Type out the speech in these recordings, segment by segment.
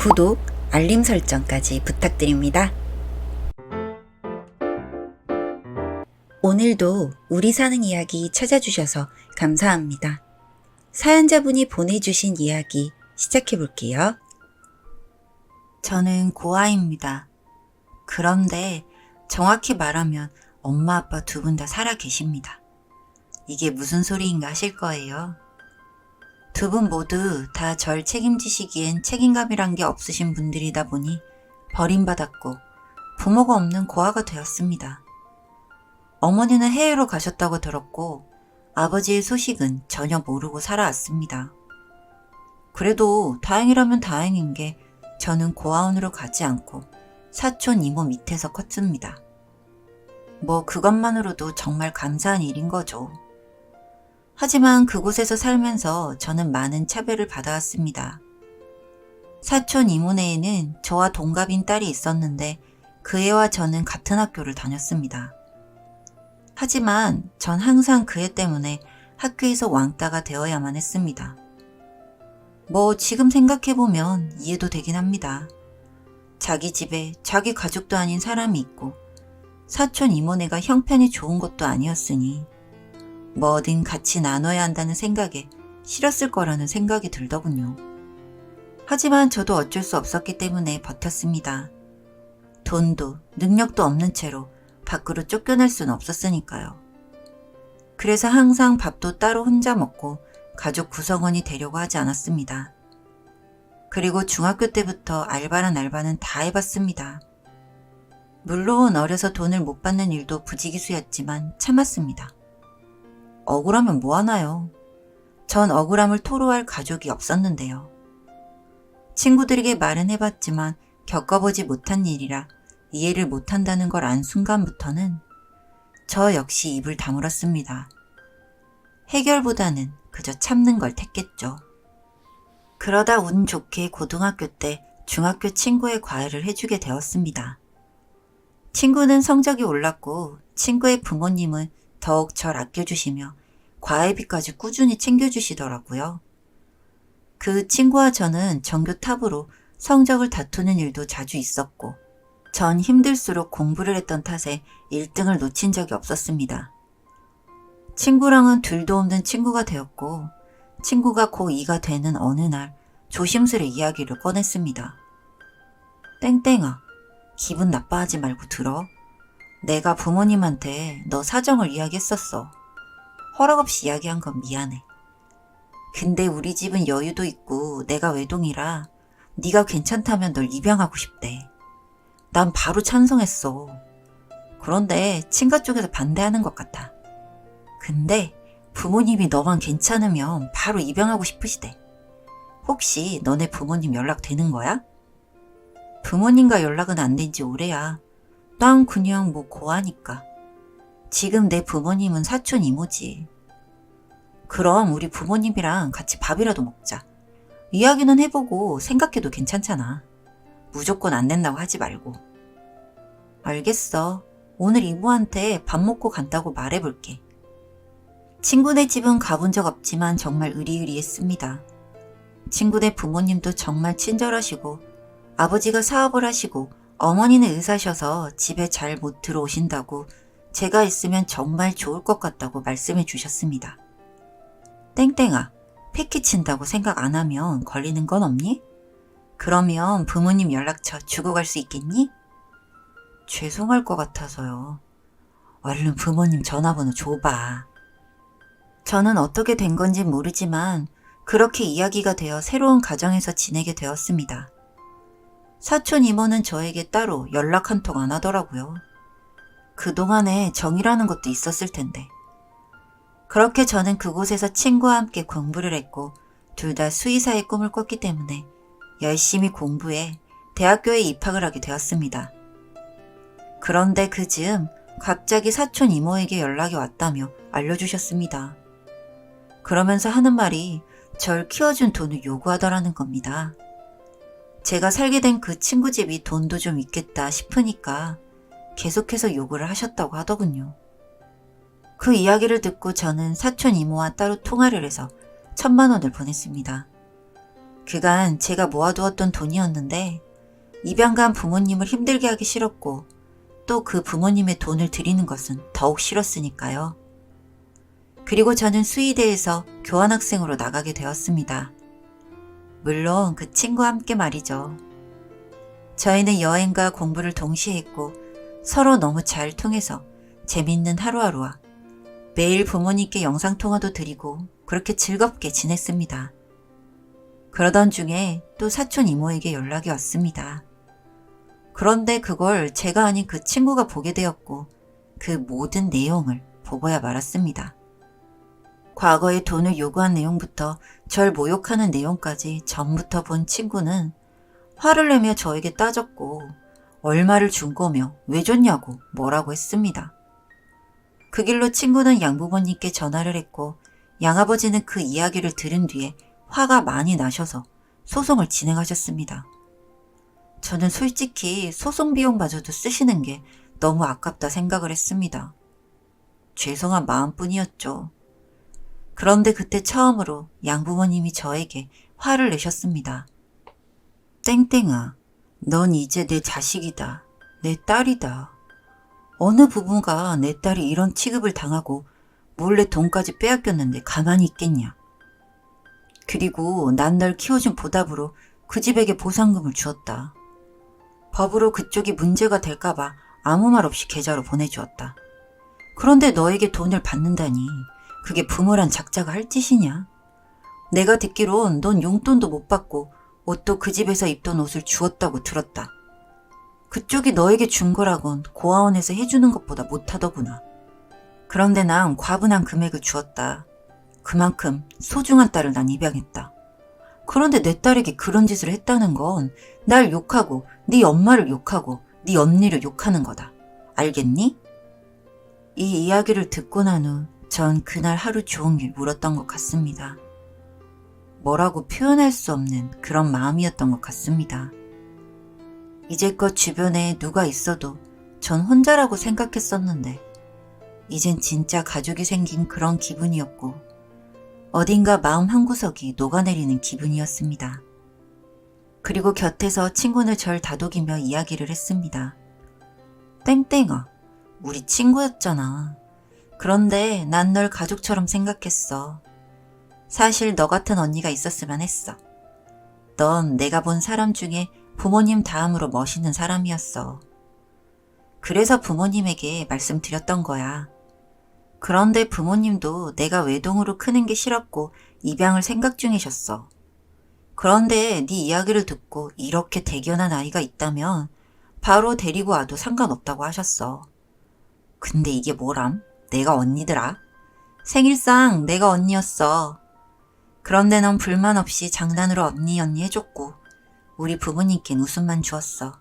구독, 알림 설정까지 부탁드립니다. 오늘도 우리 사는 이야기 찾아주셔서 감사합니다. 사연자분이 보내주신 이야기 시작해볼게요. 저는 고아입니다. 그런데 정확히 말하면 엄마 아빠 두 분 다 살아 계십니다. 이게 무슨 소리인가 하실 거예요. 두 분 모두 다 절 책임지시기엔 책임감이란 게 없으신 분들이다 보니 버림받았고 부모가 없는 고아가 되었습니다. 어머니는 해외로 가셨다고 들었고 아버지의 소식은 전혀 모르고 살아왔습니다. 그래도 다행이라면 다행인 게 저는 고아원으로 가지 않고 사촌 이모 밑에서 컸습니다. 뭐 그것만으로도 정말 감사한 일인 거죠. 하지만 그곳에서 살면서 저는 많은 차별을 받아왔습니다. 사촌 이모네에는 저와 동갑인 딸이 있었는데 그 애와 저는 같은 학교를 다녔습니다. 하지만 전 항상 그 애 때문에 학교에서 왕따가 되어야만 했습니다. 뭐 지금 생각해보면 이해도 되긴 합니다. 자기 집에 자기 가족도 아닌 사람이 있고 사촌 이모네가 형편이 좋은 것도 아니었으니 뭐든 같이 나눠야 한다는 생각에 싫었을 거라는 생각이 들더군요. 하지만 저도 어쩔 수 없었기 때문에 버텼습니다. 돈도 능력도 없는 채로 밖으로 쫓겨날 수는 없었으니까요. 그래서 항상 밥도 따로 혼자 먹고 가족 구성원이 되려고 하지 않았습니다. 그리고 중학교 때부터 알바란 알바는 다 해봤습니다. 물론 어려서 돈을 못 받는 일도 부지기수였지만 참았습니다. 억울하면 뭐하나요? 전 억울함을 토로할 가족이 없었는데요. 친구들에게 말은 해봤지만 겪어보지 못한 일이라 이해를 못한다는 걸 안 순간부터는 저 역시 입을 다물었습니다. 해결보다는 그저 참는 걸 택했죠. 그러다 운 좋게 고등학교 때 중학교 친구의 과외를 해주게 되었습니다. 친구는 성적이 올랐고 친구의 부모님은 더욱 절 아껴주시며 과외비까지 꾸준히 챙겨주시더라고요. 그 친구와 저는 전교 탑으로 성적을 다투는 일도 자주 있었고 전 힘들수록 공부를 했던 탓에 1등을 놓친 적이 없었습니다. 친구랑은 둘도 없는 친구가 되었고 친구가 고2가 되는 어느 날 조심스레 이야기를 꺼냈습니다. 땡땡아, 기분 나빠하지 말고 들어. 내가 부모님한테 너 사정을 이야기했었어. 허락 없이 이야기한 건 미안해. 근데 우리 집은 여유도 있고 내가 외동이라 네가 괜찮다면 널 입양하고 싶대. 난 바로 찬성했어. 그런데 친가 쪽에서 반대하는 것 같아. 근데 부모님이 너만 괜찮으면 바로 입양하고 싶으시대. 혹시 너네 부모님 연락 되는 거야? 부모님과 연락은 안 된 지 오래야. 난 그냥 뭐 고하니까. 지금 내 부모님은 사촌 이모지. 그럼 우리 부모님이랑 같이 밥이라도 먹자. 이야기는 해보고 생각해도 괜찮잖아. 무조건 안 된다고 하지 말고. 알겠어. 오늘 이모한테 밥 먹고 간다고 말해볼게. 친구네 집은 가본 적 없지만 정말 의리의리했습니다. 친구네 부모님도 정말 친절하시고 아버지가 사업을 하시고 어머니는 의사셔서 집에 잘 못 들어오신다고 제가 있으면 정말 좋을 것 같다고 말씀해 주셨습니다. 땡땡아, 패키 친다고 생각 안 하면 걸리는 건 없니? 그러면 부모님 연락처 주고 갈 수 있겠니? 죄송할 것 같아서요. 얼른 부모님 전화번호 줘봐. 저는 어떻게 된 건지 모르지만 그렇게 이야기가 되어 새로운 가정에서 지내게 되었습니다. 사촌 이모는 저에게 따로 연락 한 통 안 하더라고요. 그동안에 정이라는 것도 있었을 텐데. 그렇게 저는 그곳에서 친구와 함께 공부를 했고 둘 다 수의사의 꿈을 꿨기 때문에 열심히 공부해 대학교에 입학을 하게 되었습니다. 그런데 그 즈음 갑자기 사촌 이모에게 연락이 왔다며 알려주셨습니다. 그러면서 하는 말이 절 키워준 돈을 요구하더라는 겁니다. 제가 살게 된 그 친구 집이 돈도 좀 있겠다 싶으니까 계속해서 요구를 하셨다고 하더군요. 그 이야기를 듣고 저는 사촌 이모와 따로 통화를 해서 1,000만 원을 보냈습니다. 그간 제가 모아두었던 돈이었는데 입양간 부모님을 힘들게 하기 싫었고 또 그 부모님의 돈을 드리는 것은 더욱 싫었으니까요. 그리고 저는 수의대에서 교환학생으로 나가게 되었습니다. 물론 그 친구와 함께 말이죠. 저희는 여행과 공부를 동시에 했고 서로 너무 잘 통해서 재밌는 하루하루와 매일 부모님께 영상통화도 드리고 그렇게 즐겁게 지냈습니다. 그러던 중에 또 사촌 이모에게 연락이 왔습니다. 그런데 그걸 제가 아닌 그 친구가 보게 되었고 그 모든 내용을 보고야 말았습니다. 과거에 돈을 요구한 내용부터 절 모욕하는 내용까지 전부터 본 친구는 화를 내며 저에게 따졌고 얼마를 준 거며 왜 줬냐고 뭐라고 했습니다. 그 길로 친구는 양부모님께 전화를 했고 양아버지는 그 이야기를 들은 뒤에 화가 많이 나셔서 소송을 진행하셨습니다. 저는 솔직히 소송 비용마저도 쓰시는 게 너무 아깝다 생각을 했습니다. 죄송한 마음뿐이었죠. 그런데 그때 처음으로 양부모님이 저에게 화를 내셨습니다. 땡땡아, 넌 이제 내 자식이다. 내 딸이다. 어느 부부가 내 딸이 이런 취급을 당하고 몰래 돈까지 빼앗겼는데 가만히 있겠냐. 그리고 난 널 키워준 보답으로 그 집에게 보상금을 주었다. 법으로 그쪽이 문제가 될까봐 아무 말 없이 계좌로 보내주었다. 그런데 너에게 돈을 받는다니 그게 부모란 작자가 할 짓이냐? 내가 듣기론 넌 용돈도 못 받고 옷도 그 집에서 입던 옷을 주었다고 들었다. 그쪽이 너에게 준 거라곤 고아원에서 해주는 것보다 못하더구나. 그런데 난 과분한 금액을 주었다. 그만큼 소중한 딸을 난 입양했다. 그런데 내 딸에게 그런 짓을 했다는 건 날 욕하고 네 엄마를 욕하고 네 언니를 욕하는 거다. 알겠니? 이 이야기를 듣고 난 후 전 그날 하루 종일 울었던 것 같습니다. 뭐라고 표현할 수 없는 그런 마음이었던 것 같습니다. 이제껏 주변에 누가 있어도 전 혼자라고 생각했었는데 이젠 진짜 가족이 생긴 그런 기분이었고 어딘가 마음 한구석이 녹아내리는 기분이었습니다. 그리고 곁에서 친구는 절 다독이며 이야기를 했습니다. 땡땡아, 우리 친구였잖아. 그런데 난 널 가족처럼 생각했어. 사실 너 같은 언니가 있었으면 했어. 넌 내가 본 사람 중에 부모님 다음으로 멋있는 사람이었어. 그래서 부모님에게 말씀드렸던 거야. 그런데 부모님도 내가 외동으로 크는 게 싫었고 입양을 생각 중이셨어. 그런데 네 이야기를 듣고 이렇게 대견한 아이가 있다면 바로 데리고 와도 상관없다고 하셨어. 근데 이게 뭐람? 내가 언니더라. 생일상 내가 언니였어. 그런데 넌 불만 없이 장난으로 언니 해줬고 우리 부모님께는 웃음만 주었어.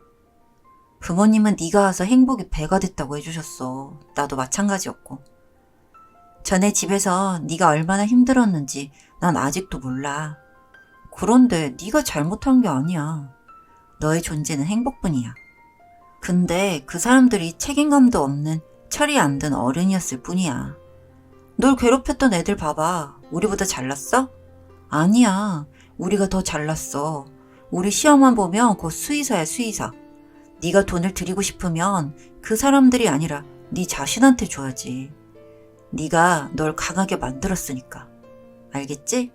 부모님은 네가 와서 행복이 배가 됐다고 해주셨어. 나도 마찬가지였고. 전에 집에서 네가 얼마나 힘들었는지 난 아직도 몰라. 그런데 네가 잘못한 게 아니야. 너의 존재는 행복뿐이야. 근데 그 사람들이 책임감도 없는 철이 안 든 어른이었을 뿐이야. 널 괴롭혔던 애들 봐봐. 우리보다 잘났어? 아니야. 우리가 더 잘났어. 우리 시험만 보면 곧 수의사야, 수의사. 네가 돈을 드리고 싶으면 그 사람들이 아니라 네 자신한테 줘야지. 네가 널 강하게 만들었으니까. 알겠지?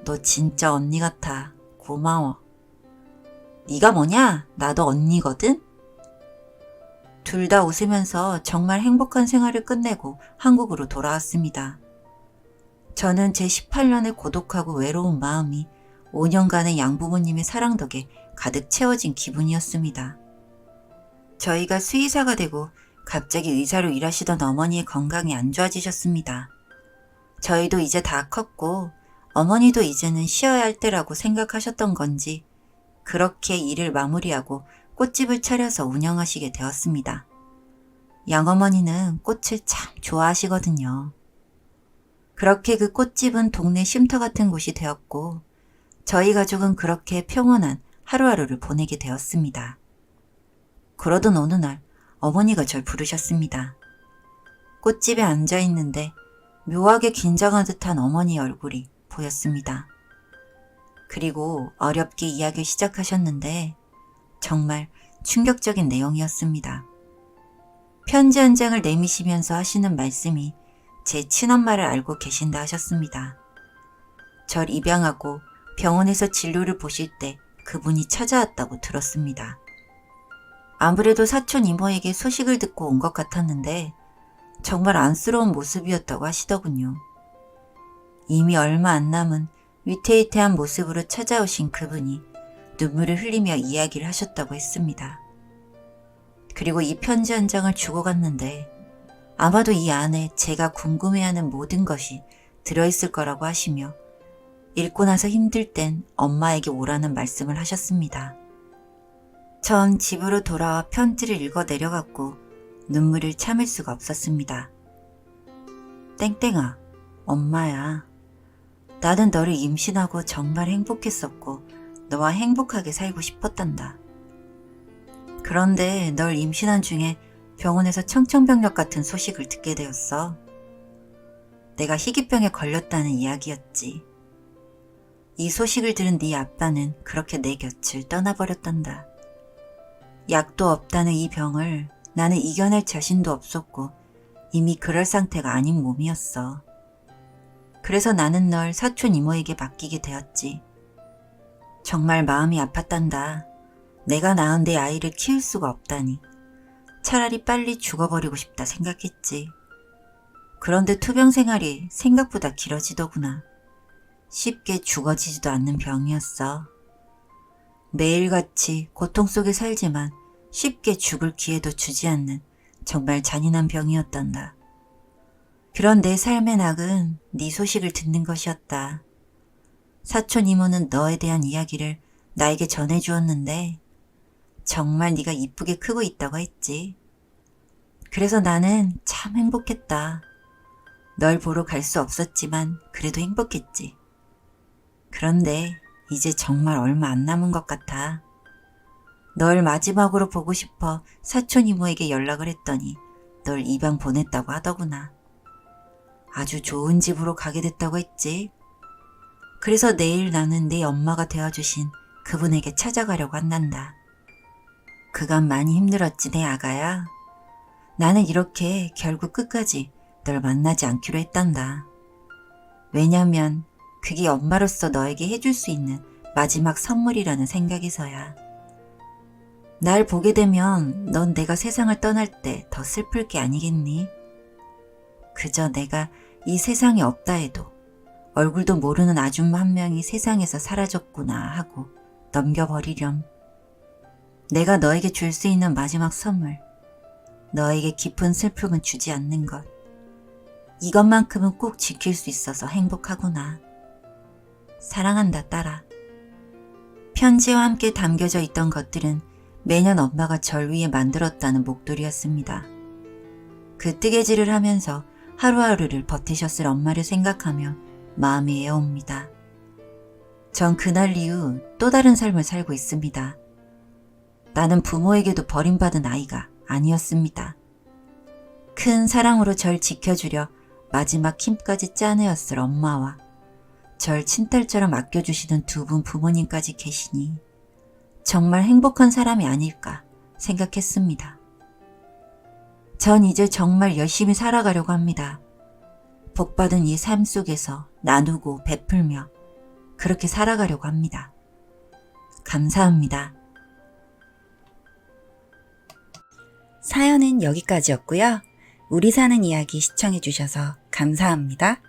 너 진짜 언니 같아. 고마워. 네가 뭐냐? 나도 언니거든? 둘 다 웃으면서 정말 행복한 생활을 끝내고 한국으로 돌아왔습니다. 저는 제 18년의 고독하고 외로운 마음이 5년간의 양부모님의 사랑 덕에 가득 채워진 기분이었습니다. 저희가 수의사가 되고 갑자기 의사로 일하시던 어머니의 건강이 안 좋아지셨습니다. 저희도 이제 다 컸고 어머니도 이제는 쉬어야 할 때라고 생각하셨던 건지 그렇게 일을 마무리하고 꽃집을 차려서 운영하시게 되었습니다. 양어머니는 꽃을 참 좋아하시거든요. 그렇게 그 꽃집은 동네 쉼터 같은 곳이 되었고 저희 가족은 그렇게 평온한 하루하루를 보내게 되었습니다. 그러던 어느 날 어머니가 절 부르셨습니다. 꽃집에 앉아있는데 묘하게 긴장한 듯한 어머니의 얼굴이 보였습니다. 그리고 어렵게 이야기를 시작하셨는데 정말 충격적인 내용이었습니다. 편지 한 장을 내미시면서 하시는 말씀이 제 친엄마를 알고 계신다 하셨습니다. 절 입양하고 병원에서 진료를 보실 때 그분이 찾아왔다고 들었습니다. 아무래도 사촌 이모에게 소식을 듣고 온 것 같았는데 정말 안쓰러운 모습이었다고 하시더군요. 이미 얼마 안 남은 위태위태한 모습으로 찾아오신 그분이 눈물을 흘리며 이야기를 하셨다고 했습니다. 그리고 이 편지 한 장을 주고 갔는데 아마도 이 안에 제가 궁금해하는 모든 것이 들어있을 거라고 하시며 읽고 나서 힘들 땐 엄마에게 오라는 말씀을 하셨습니다. 전 집으로 돌아와 편지를 읽어 내려갔고 눈물을 참을 수가 없었습니다. 땡땡아, 엄마야. 나는 너를 임신하고 정말 행복했었고 너와 행복하게 살고 싶었단다. 그런데 널 임신한 중에 병원에서 청천벽력 같은 소식을 듣게 되었어. 내가 희귀병에 걸렸다는 이야기였지. 이 소식을 들은 네 아빠는 그렇게 내 곁을 떠나버렸단다. 약도 없다는 이 병을 나는 이겨낼 자신도 없었고 이미 그럴 상태가 아닌 몸이었어. 그래서 나는 널 사촌 이모에게 맡기게 되었지. 정말 마음이 아팠단다. 내가 낳은 내 아이를 키울 수가 없다니. 차라리 빨리 죽어버리고 싶다 생각했지. 그런데 투병 생활이 생각보다 길어지더구나. 쉽게 죽어지지도 않는 병이었어. 매일같이 고통 속에 살지만 쉽게 죽을 기회도 주지 않는 정말 잔인한 병이었단다. 그런 내 삶의 낙은 네 소식을 듣는 것이었다. 사촌 이모는 너에 대한 이야기를 나에게 전해주었는데 정말 네가 이쁘게 크고 있다고 했지. 그래서 나는 참 행복했다. 널 보러 갈 수 없었지만 그래도 행복했지. 그런데 이제 정말 얼마 안 남은 것 같아. 널 마지막으로 보고 싶어 사촌 이모에게 연락을 했더니 널 입양 보냈다고 하더구나. 아주 좋은 집으로 가게 됐다고 했지. 그래서 내일 나는 내 엄마가 되어주신 그분에게 찾아가려고 한단다. 그간 많이 힘들었지 내 아가야. 나는 이렇게 결국 끝까지 널 만나지 않기로 했단다. 왜냐면 그게 엄마로서 너에게 해줄 수 있는 마지막 선물이라는 생각에서야. 날 보게 되면 넌 내가 세상을 떠날 때 더 슬플 게 아니겠니? 그저 내가 이 세상에 없다 해도 얼굴도 모르는 아줌마 한 명이 세상에서 사라졌구나 하고 넘겨버리렴. 내가 너에게 줄 수 있는 마지막 선물, 너에게 깊은 슬픔은 주지 않는 것. 이것만큼은 꼭 지킬 수 있어서 행복하구나. 사랑한다 딸아. 편지와 함께 담겨져 있던 것들은 매년 엄마가 절 위해 만들었다는 목도리였습니다. 그 뜨개질을 하면서 하루하루를 버티셨을 엄마를 생각하며 마음이 애옵니다. 전 그날 이후 또 다른 삶을 살고 있습니다. 나는 부모에게도 버림받은 아이가 아니었습니다. 큰 사랑으로 절 지켜주려 마지막 힘까지 짜내었을 엄마와 절 친딸처럼 아껴주시는 두 분 부모님까지 계시니 정말 행복한 사람이 아닐까 생각했습니다. 전 이제 정말 열심히 살아가려고 합니다. 복받은 이 삶 속에서 나누고 베풀며 그렇게 살아가려고 합니다. 감사합니다. 사연은 여기까지였고요. 우리 사는 이야기 시청해 주셔서 감사합니다.